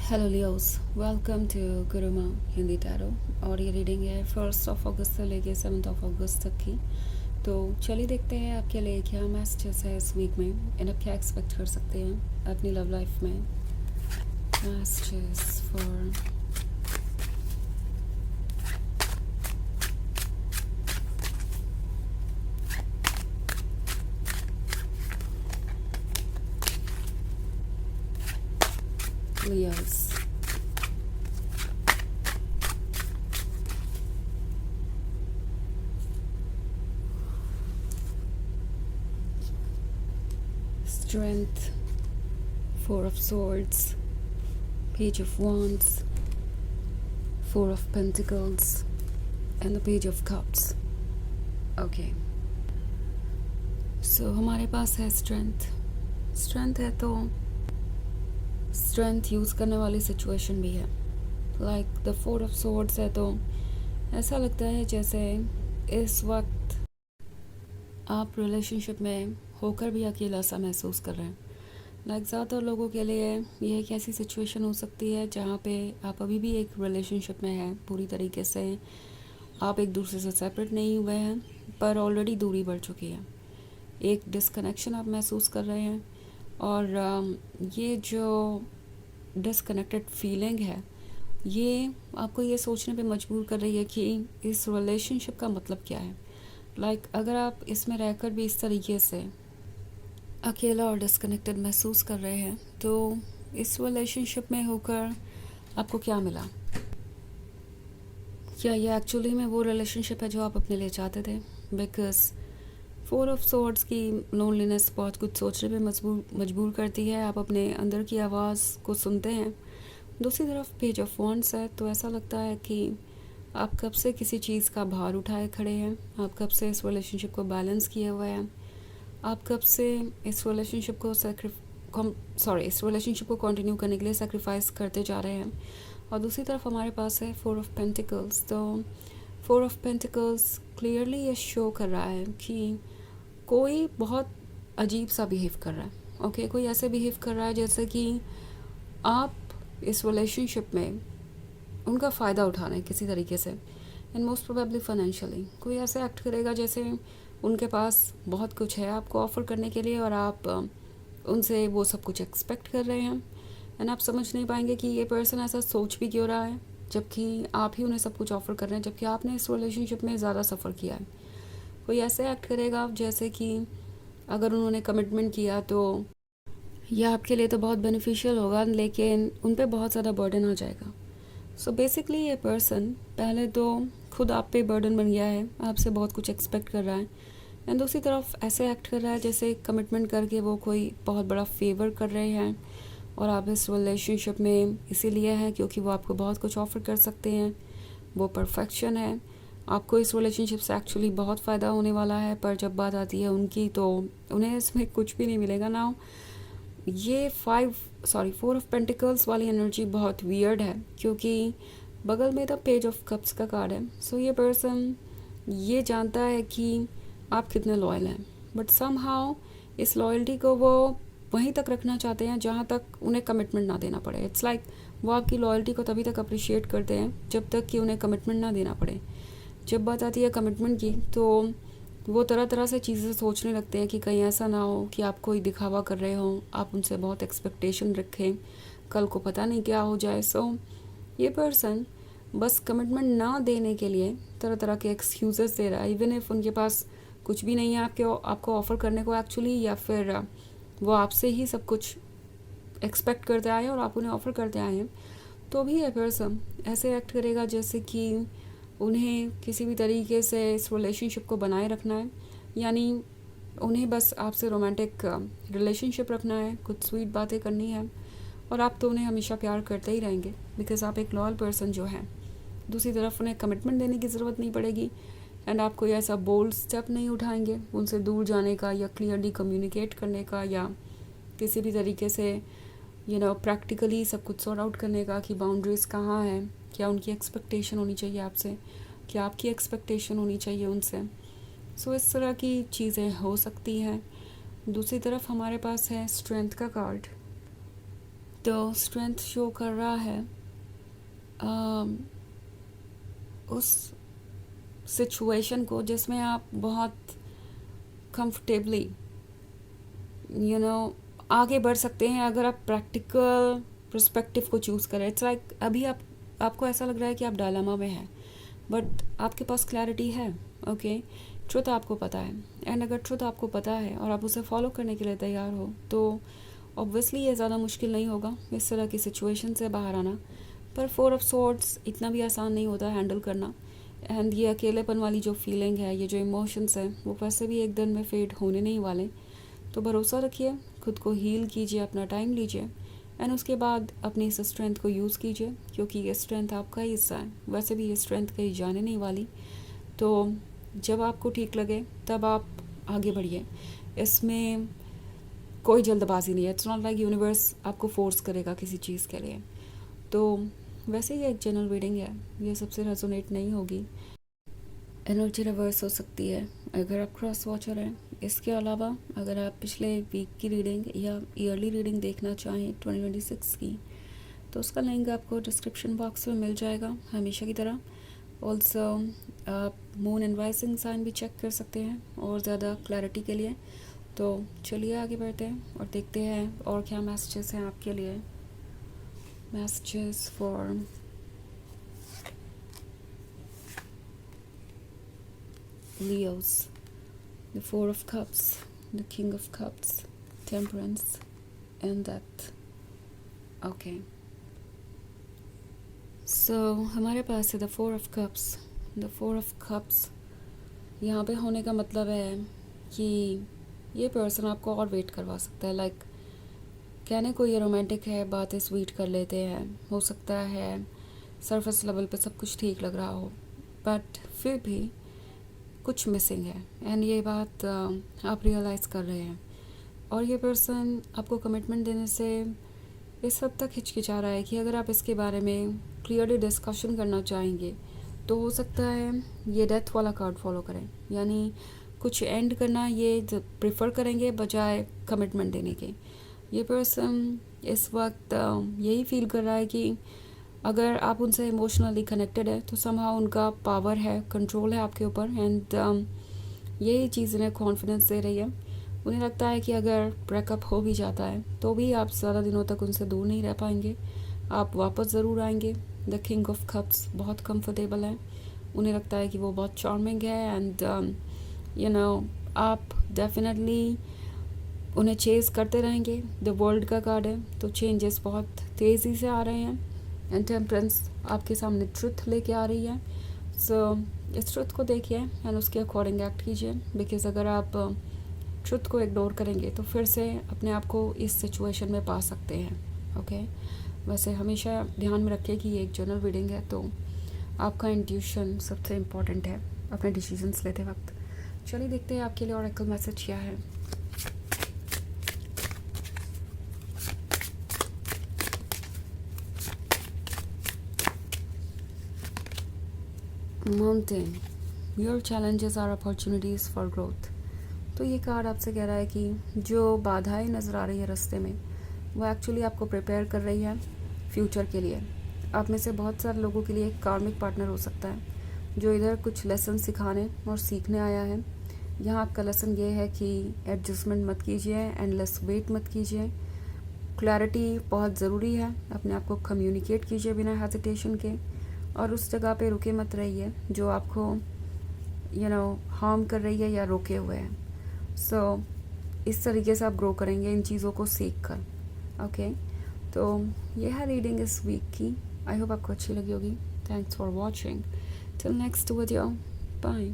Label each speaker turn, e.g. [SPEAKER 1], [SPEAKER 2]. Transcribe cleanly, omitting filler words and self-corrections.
[SPEAKER 1] Hello Leos, welcome to Gurumaa Hindi tarot. और ये reading है 1 अगस्त से लेके 7 अगस्त तक की। तो चलिए देखते हैं आपके लिए क्या मैसेजेस है इस वीक में एंड आप क्या एक्सपेक्ट कर सकते हैं अपनी लव लाइफ में। Messages for Leos. Strength, 4 of Swords, Page of Wands, 4 of Pentacles and the Page of Cups. Okay, so हमारे पास है स्ट्रेंथ है तो स्ट्रेंथ यूज़ करने वाली सिचुएशन भी है। लाइक द 4 of Swords है तो ऐसा लगता है जैसे इस वक्त आप रिलेशनशिप में होकर भी अकेला सा महसूस कर रहे हैं। लाइक ज़्यादातर लोगों के लिए ये एक ऐसी सिचुएशन हो सकती है जहाँ पे आप अभी भी एक रिलेशनशिप में हैं, पूरी तरीके से आप एक दूसरे से सेपरेट नहीं हुए हैं, पर ऑलरेडी दूरी बढ़ चुकी है। एक डिस्कनेक्शन आप महसूस कर रहे हैं और ये जो डिस्कनेक्टेड फीलिंग है ये आपको ये सोचने पे मजबूर कर रही है कि इस रिलेशनशिप का मतलब क्या है। लाइक अगर आप इसमें रहकर भी इस तरीके से अकेला और डिस्कनेक्टेड महसूस कर रहे हैं तो इस रिलेशनशिप में होकर आपको क्या मिला? क्या ये एक्चुअली में वो रिलेशनशिप है जो आप अपने लिए चाहते थे? बिकॉज 4 of Swords की लोनलीनेस बहुत कुछ सोचने पे मजबूर करती है। आप अपने अंदर की आवाज़ को सुनते हैं। दूसरी तरफ पेज ऑफ वॉन्ड्स है तो ऐसा लगता है कि आप कब से किसी चीज़ का भार उठाए खड़े हैं, आप कब से इस रिलेशनशिप को बैलेंस किए हुए हैं, आप कब से इस रिलेशनशिप को इस रिलेशनशिप को कंटिन्यू करने के लिए सेक्रीफाइस करते जा रहे हैं। और दूसरी तरफ हमारे पास है 4 of Pentacles। तो 4 of Pentacles क्लियरली ये शो कर रहा है कि कोई बहुत अजीब सा बिहेव कर रहा है। ओके, कोई ऐसे बिहेव कर रहा है जैसे कि आप इस रिलेशनशिप में उनका फ़ायदा उठा रहे हैं किसी तरीके से, एंड मोस्ट प्रोबेबली फाइनेंशियली। कोई ऐसे एक्ट करेगा जैसे उनके पास बहुत कुछ है आपको ऑफ़र करने के लिए और आप उनसे वो सब कुछ एक्सपेक्ट कर रहे हैं, एंड आप समझ नहीं पाएंगे कि ये पर्सन ऐसा सोच भी क्यों रहा है जबकि आप ही उन्हें सब कुछ ऑफ़र कर रहे हैं, जबकि आपने इस रिलेशनशिप में ज़्यादा सफ़र किया है। कोई ऐसे एक्ट करेगा जैसे कि अगर उन्होंने कमिटमेंट किया तो यह आपके लिए तो बहुत बेनिफिशियल होगा, लेकिन उन पे बहुत ज़्यादा बर्डन आ जाएगा। सो बेसिकली ये पर्सन पहले तो खुद आप पे बर्डन बन गया है, आपसे बहुत कुछ एक्सपेक्ट कर रहा है, एंड दूसरी तरफ ऐसे एक्ट कर रहा है जैसे कमिटमेंट करके वो कोई बहुत बड़ा फेवर कर रहे हैं और आप इस रिलेशनशिप में इसीलिए हैं क्योंकि वो आपको बहुत कुछ ऑफ़र कर सकते हैं, वो परफेक्शन है। आपको इस रिलेशनशिप से एक्चुअली बहुत फ़ायदा होने वाला है, पर जब बात आती है उनकी तो उन्हें इसमें कुछ भी नहीं मिलेगा ना। ये 4 of Pentacles वाली एनर्जी बहुत वियर्ड है क्योंकि बगल में तो पेज ऑफ कप्स का कार्ड है। सो ये पर्सन ये जानता है कि आप कितने लॉयल हैं, बट समहाउ इस लॉयल्टी को वो वहीं तक रखना चाहते हैं जहाँ तक उन्हें कमिटमेंट ना देना पड़े। इट्स लाइक वो आपकी लॉयल्टी को तभी तक अप्रिशिएट करते हैं जब तक कि उन्हें कमिटमेंट ना देना पड़े। जब बात आती है कमिटमेंट की तो वो तरह तरह से चीज़ें सोचने लगते हैं कि कहीं ऐसा ना हो कि आप कोई दिखावा कर रहे हो, आप उनसे बहुत एक्सपेक्टेशन रखें, कल को पता नहीं क्या हो जाए। सो ये पर्सन बस कमिटमेंट ना देने के लिए तरह तरह के एक्सक्यूज़ेस दे रहा है, इवन इफ़ उनके पास कुछ भी नहीं है आपको ऑफ़र करने को एक्चुअली, या फिर वो आपसे ही सब कुछ एक्सपेक्ट करते आए हैं और आप उन्हें ऑफ़र करते आए हैं, तो भी ये पर्सन ऐसे एक्ट करेगा जैसे कि उन्हें किसी भी तरीके से इस रिलेशनशिप को बनाए रखना है, यानी उन्हें बस आपसे रोमांटिक रिलेशनशिप रखना है, कुछ स्वीट बातें करनी है, और आप तो उन्हें हमेशा प्यार करते ही रहेंगे बिकॉज़ आप एक लॉयल पर्सन जो है। दूसरी तरफ उन्हें कमिटमेंट देने की ज़रूरत नहीं पड़ेगी, एंड आप कोई ऐसा बोल्ड स्टेप नहीं उठाएंगे उनसे दूर जाने का या क्लियरली कम्युनिकेट करने का या किसी भी तरीके से प्रैक्टिकली सब कुछ सॉर्ट आउट करने का कि बाउंड्रीज़ कहाँ हैं, क्या उनकी एक्सपेक्टेशन होनी चाहिए आपसे, क्या आपकी एक्सपेक्टेशन होनी चाहिए उनसे। सो इस तरह की चीज़ें हो सकती हैं। दूसरी तरफ हमारे पास है स्ट्रेंथ का कार्ड। तो स्ट्रेंथ शो कर रहा है उस सिचुएशन को जिसमें आप बहुत कंफर्टेबली आगे बढ़ सकते हैं अगर आप प्रैक्टिकल पर्सपेक्टिव को चूज़ करें. इट्स लाइक अभी आपको ऐसा लग रहा है कि आप डायलेमा में हैं, बट आपके पास क्लैरिटी है. ओके, ट्रुथ आपको पता है, एंड अगर ट्रुथ आपको पता है और आप उसे फॉलो करने के लिए तैयार हो तो ऑब्वियसली ये ज़्यादा मुश्किल नहीं होगा इस तरह की सिचुएशन से बाहर आना. पर 4 ऑफ स्वॉर्ड्स इतना भी आसान नहीं होता हैंडल करना. एंड ये अकेलेपन वाली जो फीलिंग है, ये जो इमोशंस हैं, वो वैसे भी एक दिन में फेड होने नहीं वाले. तो भरोसा रखिए, खुद को हील कीजिए, अपना टाइम लीजिए, एंड उसके बाद अपनी इस स्ट्रेंथ को यूज़ कीजिए, क्योंकि ये स्ट्रेंथ आपका ही हिस्सा है. वैसे भी ये स्ट्रेंथ कहीं जाने नहीं वाली. तो जब आपको ठीक लगे तब आप आगे बढ़िए. इसमें कोई जल्दबाजी नहीं है. इट्स नॉट लाइक यूनिवर्स आपको फोर्स करेगा किसी चीज़ के लिए. तो वैसे ये एक जनरल रीडिंग है, ये सबसे रेजोनेट नहीं होगी. एनर्जी रिवर्स हो सकती है अगर आप क्रॉस वॉचर हैं. इसके अलावा अगर आप पिछले वीक की रीडिंग या ईयरली रीडिंग देखना चाहें 2026 की, तो उसका लिंक आपको डिस्क्रिप्शन बॉक्स में मिल जाएगा हमेशा की तरह. ऑल्सो आप मून एंड राइजिंग साइन भी चेक कर सकते हैं और ज़्यादा क्लैरिटी के लिए. तो चलिए आगे बढ़ते हैं और देखते हैं और क्या मैसेजेस हैं आपके लिए. Messages for Leos, the 4 of Cups, the King of Cups, Temperance, and Death. Okay. So हमारे पास है the 4 of Cups. The 4 of Cups यहाँ पे होने का मतलब है कि ये पर्सन आपको और वेट करवा सकता है. लाइक कहने को ये रोमांटिक है, बातें स्वीट कर लेते हैं, हो सकता है सरफेस लेवल पे सब कुछ ठीक लग रहा हो, बट फिर भी कुछ मिसिंग है. एंड ये बात आप रियलाइज़ कर रहे हैं. और ये पर्सन आपको कमिटमेंट देने से इस हद तक हिचकिचा रहा है कि अगर आप इसके बारे में क्लियरली डिस्कशन करना चाहेंगे तो हो सकता है ये डेथ वाला कार्ड फॉलो करें. यानी कुछ एंड करना ये प्रेफर करेंगे बजाय कमिटमेंट देने के. ये पर्सन इस वक्त यही फील कर रहा है कि अगर आप उनसे इमोशनली कनेक्टेड है तो समहाउ उनका पावर है, कंट्रोल है आपके ऊपर. एंड यही चीज़ इन्हें कॉन्फिडेंस दे रही है. उन्हें लगता है कि अगर ब्रेकअप हो भी जाता है तो भी आप ज़्यादा दिनों तक उनसे दूर नहीं रह पाएंगे, आप वापस ज़रूर आएंगे. द किंग ऑफ कप्स बहुत कंफर्टेबल है. उन्हें लगता है कि वो बहुत चार्मिंग है. एंड आप डेफिनेटली उन्हें चेज़ करते रहेंगे. द वर्ल्ड का कार्ड है, तो चेंजेस बहुत तेज़ी से आ रहे हैं. एंड टेम्परेंस आपके सामने ट्रुथ लेके आ रही है. सो इस ट्रुथ को देखिए एंड उसके अकॉर्डिंग एक्ट कीजिए. बिकॉज अगर आप ट्रुथ को इग्नोर करेंगे तो फिर से अपने आप को इस सिचुएशन में पा सकते हैं. ओके, वैसे हमेशा ध्यान में रखिए कि ये एक जनरल रीडिंग है, तो आपका इंट्यूशन सबसे इम्पॉर्टेंट है अपने डिसीजंस लेते वक्त. चलिए देखते हैं आपके लिए ऑरेकल मैसेज क्या है. Mountain, your challenges are opportunities for growth. तो ये कार्ड आपसे कह रहा है कि जो बाधाएं नज़र आ रही है रास्ते में, वो एक्चुअली आपको प्रिपेयर कर रही है फ्यूचर के लिए. आप में से बहुत सारे लोगों के लिए एक कार्मिक पार्टनर हो सकता है जो इधर कुछ लेसन सिखाने और सीखने आया है. यहाँ आपका लेसन ये है कि एडजस्टमेंट मत कीजिए, एंडलेस वेट मत कीजिए. क्लैरिटी बहुत ज़रूरी है. अपने आप को कम्युनिकेट कीजिए बिना हेजिटेशन के, और उस जगह पे रुके मत रहिए जो आपको हार्म कर रही है या रोके हुए है. सो इस तरीके से आप ग्रो करेंगे इन चीज़ों को सीख कर. ओके, तो ये है रीडिंग इस वीक की. आई होप आपको अच्छी लगी होगी. Thanks for watching. Till next video, bye.